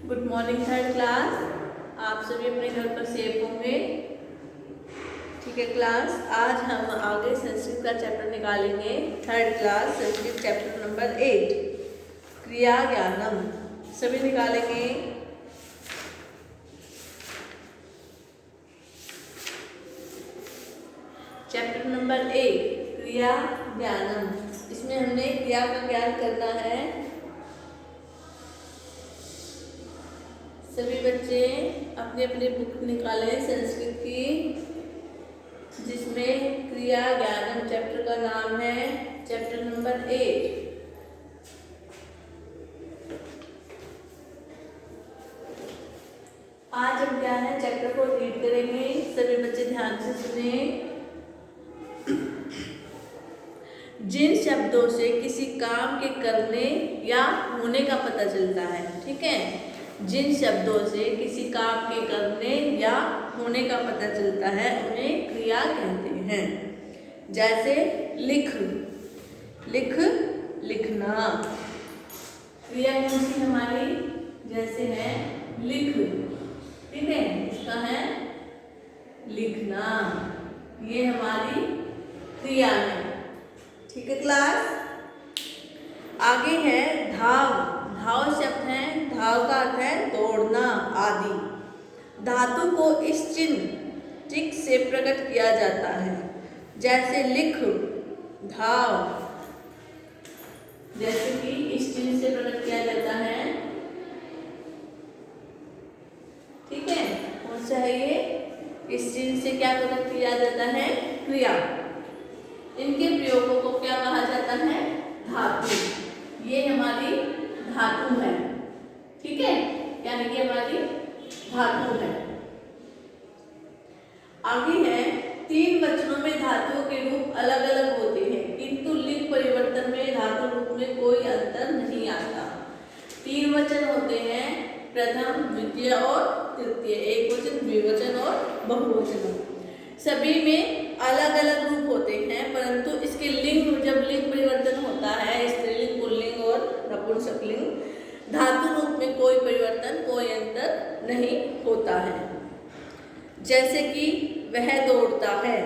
Good morning third class. आप सभी अपने घर पर सेफ होंगे। ठीक है क्लास, आज हम आगे संस्कृत का चैप्टर निकालेंगे। Third class Sanskrit chapter number 8 क्रिया ज्ञानम सभी निकालेंगे। चैप्टर नंबर 8 क्रिया ज्ञानम, इसमें हमने क्रिया का ज्ञान करना है। सभी बच्चे अपनी अपनी बुक निकालें संस्कृत की, जिसमें क्रिया ज्ञानम चैप्टर का नाम है। Chapter number 8। आज हम क्या है चैप्टर को रीड करेंगे। सभी बच्चे ध्यान से सुने। जिन शब्दों से किसी काम के करने या होने का पता चलता है, ठीक है, जिन शब्दों से किसी काम के करने या होने का पता चलता है उन्हें क्रिया कहते हैं। जैसे लिख, लिख, लिखना। क्रिया कौन सी हमारी? जैसे है लिख, ठीक है, इसका है लिखना, ये हमारी क्रिया है। ठीक है क्लास। आगे है धाव। धाव शब्द है, धाव का अर्थ है दौड़ना आदि। धातु को इस चिन्ह टिक से प्रकट किया जाता है। जैसे लिख, धाव, जैसे कि इस चिन्ह से प्रकट किया जाता है। ठीक है, कौन सा है ये? इस चिन्ह से क्या प्रकट किया जाता है? क्रिया। इनके प्रयोगों को क्या कहा जाता है? धातु। ये हमारी धातु है, ठीक है, यानी कि हमारी धातु है। आगे है तीन वचनों में धातुओं के रूप अलग अलग होते हैं, किंतु लिंग परिवर्तन में धातु रूप में कोई अंतर नहीं आता। तीन वचन होते हैं, प्रथम, द्वितीय और तृतीय, एक वचन, द्विवचन और बहुवचन। सभी में अलग अलग रूप होते हैं, परंतु इसके लिंग, जब लिंग परिवर्तन होता है, स्त्रीलिंग, पुल्लिंग और नपुंसकलिंग, धातु रूप में कोई परिवर्तन, कोई अंतर नहीं होता है। जैसे कि वह दौड़ता है,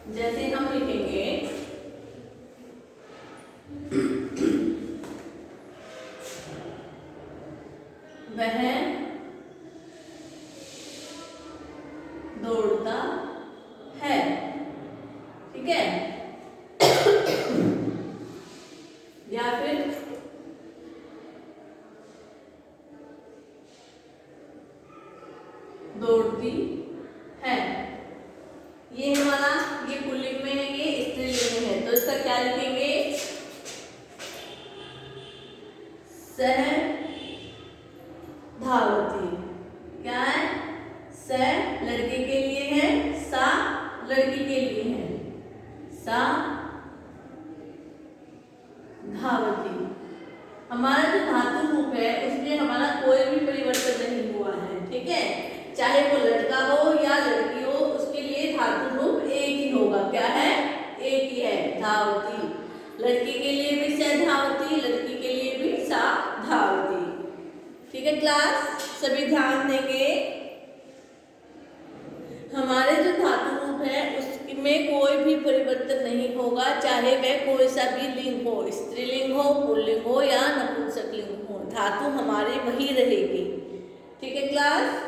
जैसे हम लिखेंगे वह दौड़ता है, ठीक है, या फिर दौड़ती है। ये हमारा, ये पुल्लिंग में है, ये स्त्रीलिंग में है, तो इसका क्या लिखेंगे? सह धावती। क्या है? स लड़के के लिए है, सा लड़की के लिए है, सा धावती। हमारा जो धातु रूप है उसमें हमारा कोई भी परिवर्तन नहीं हुआ है, ठीक है, चाहे वो लड़का हो या लड़की हो, उसके लिए धातु रूप एक ही होगा। क्या है? एक ही है, धावती। लड़के के लिए भी स धावती, लड़की के लिए भी सा धावती। ठीक है क्लास, सभी ध्यान देंगे। हमारे जो धातु रूप है उसमें कोई भी परिवर्तन नहीं होगा, चाहे वह कोई सा भी लिंग हो, स्त्रीलिंग हो, पुल्लिंग हो या नपुंसकलिंग हो, धातु हमारी वही रहेगी। ठीक है क्लास।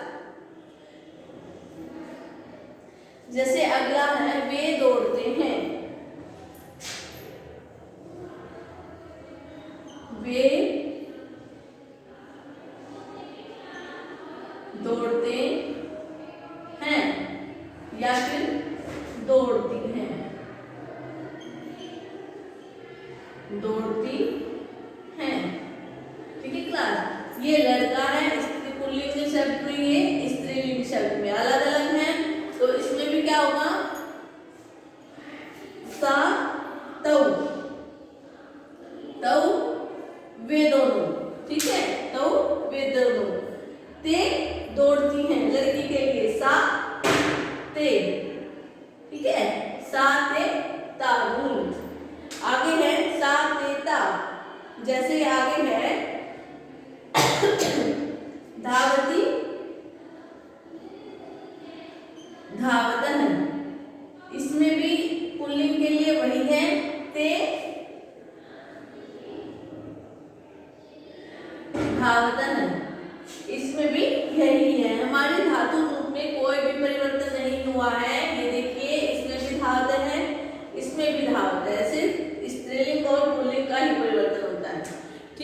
जैसे अगला है वे दौड़ते हैं। वे दौड़ते हैं या फिर दौड़ती हैं, दौड़ती हैं। ठीक है क्लास। ये लड़का है, स्त्री पुल्लिंग शब्द में, ये स्त्रीलिंग शब्द में अलग अलग है, तो इसमें भी क्या होगा? सा तौ, तौ वे दोनों, ठीक है, तौ वे दोनों। ते दौड़ती हैं लड़की के लिए, सा ते, ठीक है, सा ते ता गुण। आगे है सा ते ता, जैसे आगे है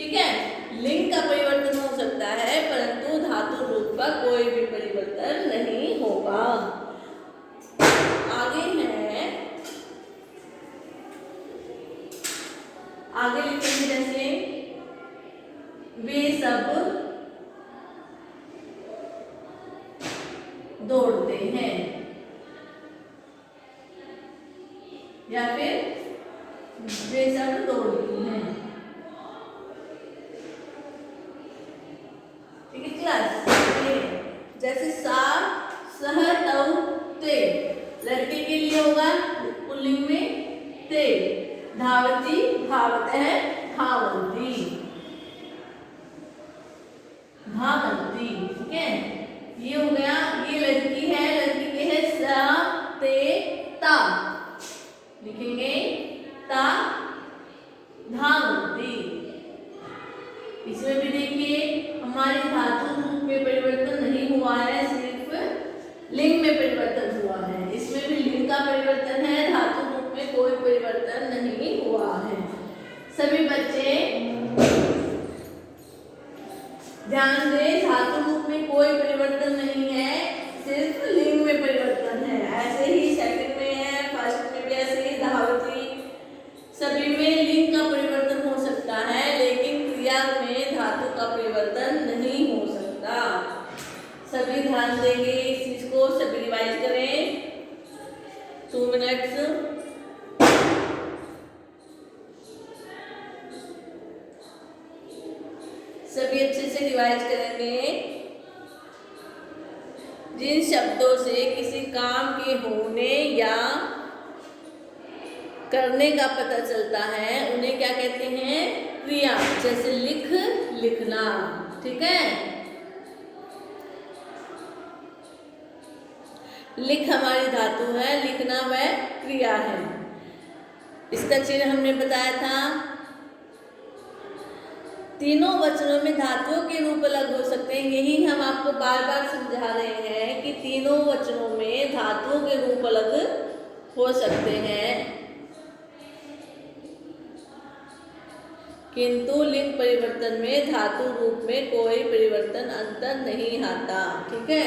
ठीक है, लिंग का परिवर्तन हो सकता है परंतु धातु रूप का कोई भी परिवर्तन नहीं होगा। आगे लिखेंगे जैसे वे सब दौड़ते हैं, या फिर वे सब दौड़ती हैं। ठीक है क्लास, जैसे सा सह तव ते, लड़के के लिए होगा पुल्लिंग में ते, धावती धावत है धावंती, धावंती। ठीक है, ये हो गया, ये लड़की है, लड़की के है सा ते ता, लिखेंगे ता धावंती। इसमें भी देखिए हमारे धातु रूप में परिवर्तन नहीं हुआ है, सिर्फ लिंग में परिवर्तन हुआ है। इसमें भी लिंग का परिवर्तन है, धातु रूप में कोई परिवर्तन नहीं हुआ है। सभी बच्चे ध्यान दें, धातु रूप में कोई परिवर्तन नहीं है, सिर्फ लिंग में परिवर्तन है। ऐसे ही सेकंड में है, फर्स्ट में भी ऐसे ही धावती, सभी में लिंग का परिवर्तन हो सकता है लेकिन क्रिया में धातु का परिवर्तन नहीं हो सकता। सभी ध्यान देंगे इस चीज को, सभी रिवाइज करें 2 मिनट्स। सभी अच्छे से रिवाइज करेंगे। जिन शब्दों से किसी काम के होने या करने का पता चलता है उन्हें क्या कहते हैं, क्रिया। जैसे लिख, लिखना। ठीक है, लिख हमारी धातु है, लिखना वह क्रिया है। इसका चिन्ह हमने बताया था। तीनों वचनों में धातुओं के रूप अलग हो सकते हैं, यही हम आपको बार बार समझा रहे हैं कि तीनों वचनों में धातुओं के रूप अलग हो सकते हैं किंतु लिंग परिवर्तन में धातु रूप में कोई परिवर्तन अंतर नहीं आता। ठीक है,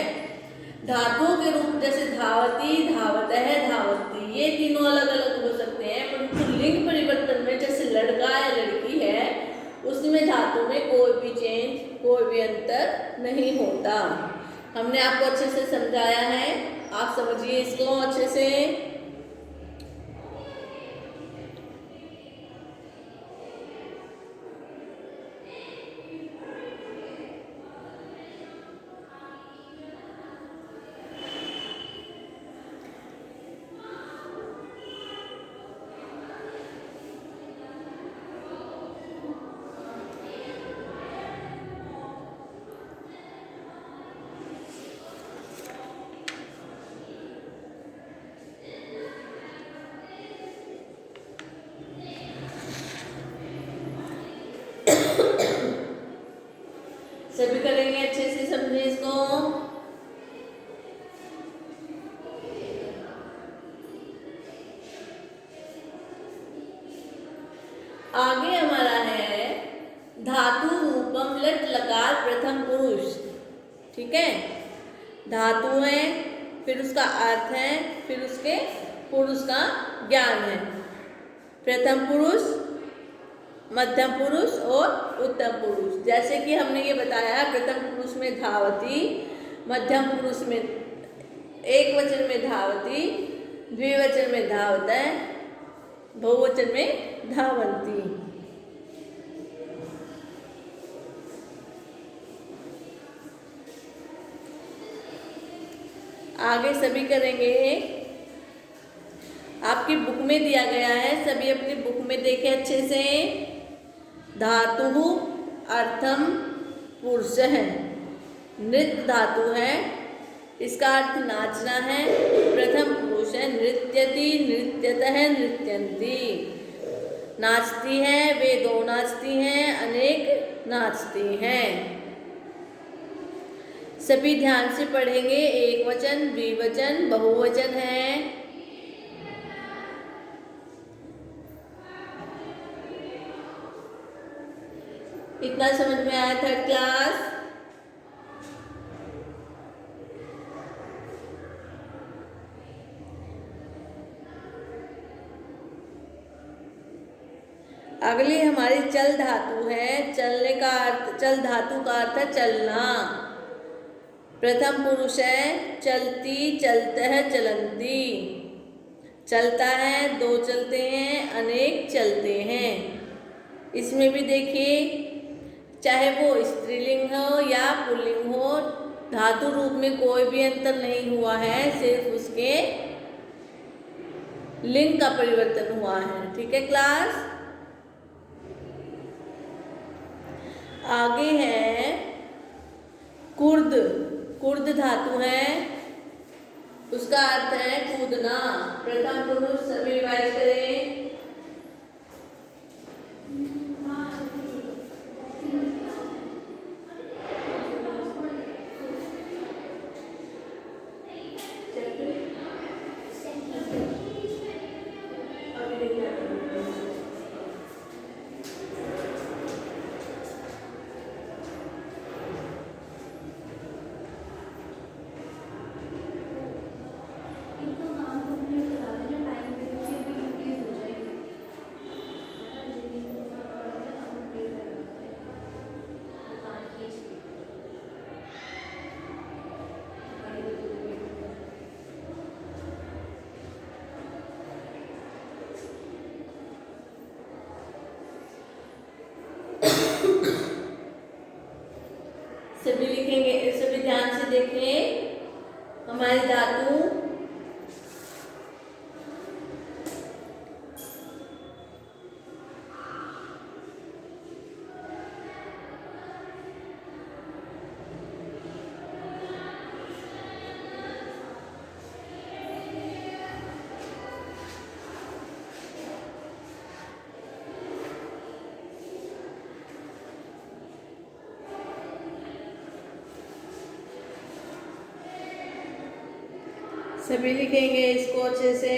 धातुओं के रूप जैसे धावती, धावत है, धावती, ये तीनों अलग अलग हो सकते हैं परंतु लिंग परिवर्तन में जैसे लड़का या लड़की है उसमें धातु में कोई भी चेंज, कोई भी अंतर नहीं होता। हमने आपको अच्छे से समझाया है, आप समझिए इसको अच्छे से। सभी करेंगे, अच्छे से समझे इसको। आगे हमारा है धातु रूपम लट लकार प्रथम पुरुष। ठीक है, धातु है, फिर उसका अर्थ है, फिर उसके पुरुष का ज्ञान है। प्रथम पुरुष, मध्यम पुरुष और उत्तम पुरुष। जैसे कि हमने ये बताया, प्रथम पुरुष में धावती, मध्यम पुरुष में एक वचन में धावती, द्विवचन में धावत है, बहुवचन में धावंती। आगे सभी करेंगे, आपकी बुक में दिया गया है, सभी अपनी बुक में देखें अच्छे से। धातु अर्थम पुरुष है, नृत्य धातु है, इसका अर्थ नाचना है। प्रथम पुरुष है, नृत्यति, नृत्यतः, नृत्यन्ति, नाचती है, वे दो नाचती हैं, अनेक नाचती हैं। सभी ध्यान से पढ़ेंगे, एक वचन, द्विवचन, बहुवचन है। इतना समझ में आया थर्ड क्लास? अगली हमारी चल धातु है। चलने का अर्थ, चल धातु का अर्थ है चलना। प्रथम पुरुष है चलती, चलते है, चलंती। चलता है, दो चलते हैं, अनेक चलते हैं। इसमें भी देखिए, चाहे वो स्त्रीलिंग हो या पुल्लिंग हो, धातु रूप में कोई भी अंतर नहीं हुआ है, सिर्फ उसके लिंग का परिवर्तन हुआ है। ठीक है क्लास? आगे है कुर्द। कुर्द धातु है, उसका अर्थ है कूदना। प्रथम पुरुष, सभी रिवाइज करें। सभी लिखेंगे, सभी ध्यान से देखें हमारी धातु। सभी लिखेंगे इसको अच्छे से।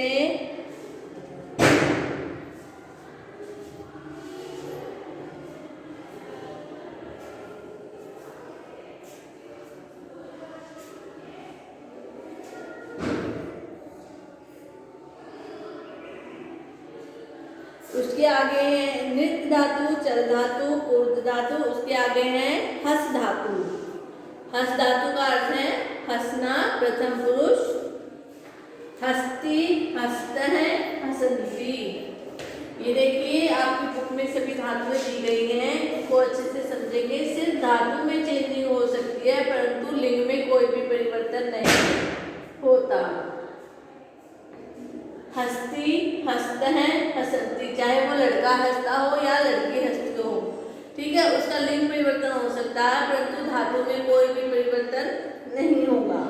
उसके आगे है नृत्य धातु, चल धातु, कुर्द धातु। उसके आगे है हस धातु। हस धातु का अर्थ है हंसना। प्रथम पुरुष हस्ती, हस्त है, हसंती। ये देखिए आपकी बुक में सभी धातुएं दी गई हैं, इसको अच्छे से समझेंगे। सिर्फ धातु में चेंजिंग हो सकती है, परंतु लिंग में कोई भी परिवर्तन नहीं होता। हस्ती, हस्त है, हसंती। चाहे वो लड़का हंसता हो या लड़की हंसती हो, ठीक है, उसका लिंग परिवर्तन हो सकता है, परंतु धातु में कोई भी परिवर्तन नहीं होगा।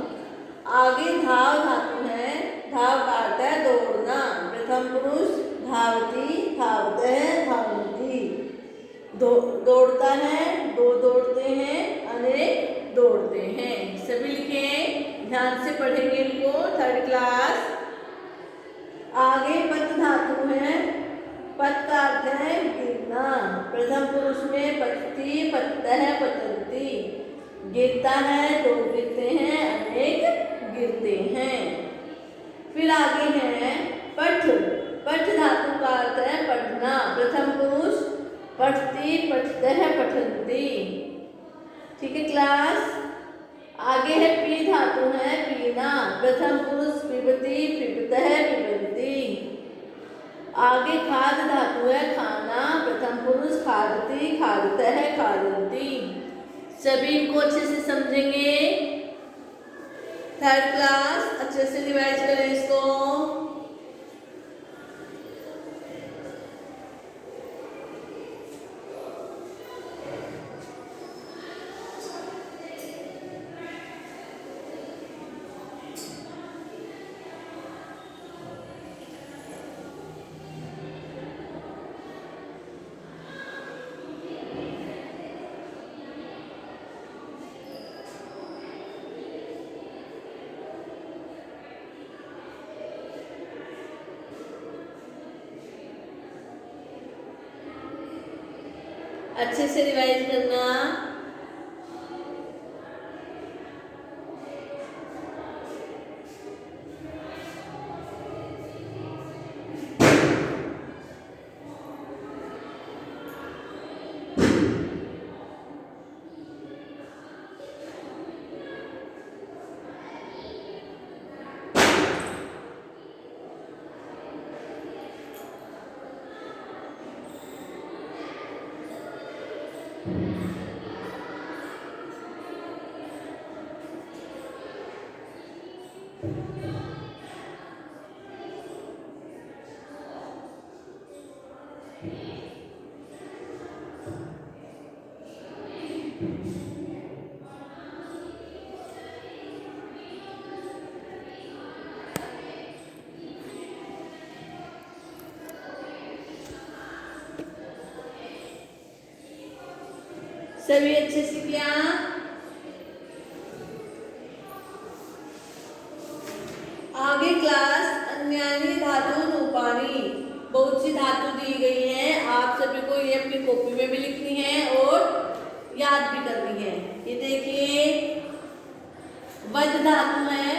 आगे धाव धातु है। धाव का अर्थ है दौड़ना। प्रथम पुरुष धावती, धावतः, धावन्ति। दौड़ता है, दो दौड़ते हैं, अनेक दौड़ते हैं। सभी लिखें, ध्यान से पढ़ेंगे इनको, थर्ड क्लास। आगे पत धातु है। पत का अर्थ है गिरना। प्रथम पुरुष में पतती, पततः, पतन्ति। गिरता है, दो गिरते हैं, अनेक गिरते हैं। फिर आगे है पठ। पठ धातु का अर्थ है पढ़ना। प्रथम पुरुष पठती, पठतः, पठन्ति। ठीक है क्लास? आगे है पी धातु है पीना। प्रथम पुरुष पिबती, पिबतः, पिबन्ति। आगे खाद धातु है खाना। प्रथम पुरुष खादती, खादतः, खादन्ति। सभी इनको अच्छे से समझेंगे। थर्ड क्लास अच्छे से रिवाइज करें इसको। अच्छे से रिवाइज करना। सभी अच्छे से किया। आगे क्लास अन्यानी धातु रूपानी, बहुत सी धातु दी गई है, आप सभी को ये अपनी कॉपी में भी लिखनी है और याद भी करनी है। ये देखिए वध धातु है,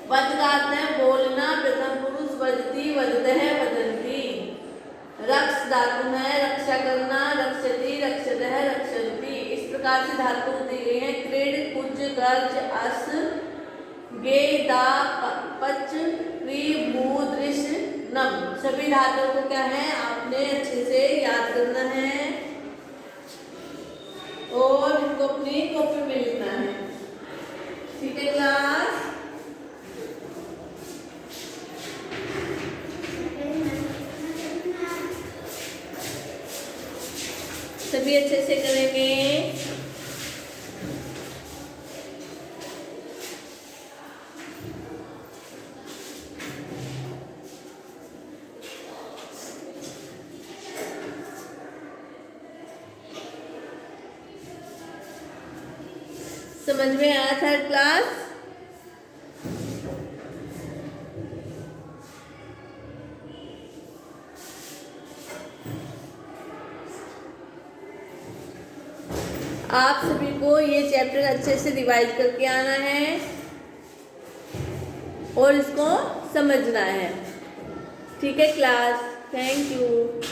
वध का अर्थ है बोलना, प्रथम पुरुष वदती, वदतः, वदन्ति। रक्ष धातु है रक्षा करना, रक्षति, रक्षतः, रक्षन्ति। इस प्रकार से धातु दी गई है। क्रीड, कुज, गर्ज, अस, गे, दा, पच, क्री, भू, दृश, नम। सभी धातुओं को क्या है आपने अच्छे से याद करना है और इनको अपनी कॉपी में लिखना है। ठीक है क्लास? सभी अच्छे से करेंगे। समझ में आया था क्लास? आप सभी को ये चैप्टर अच्छे से रिवाइज करके आना है और इसको समझना है। ठीक है क्लास? Thank you.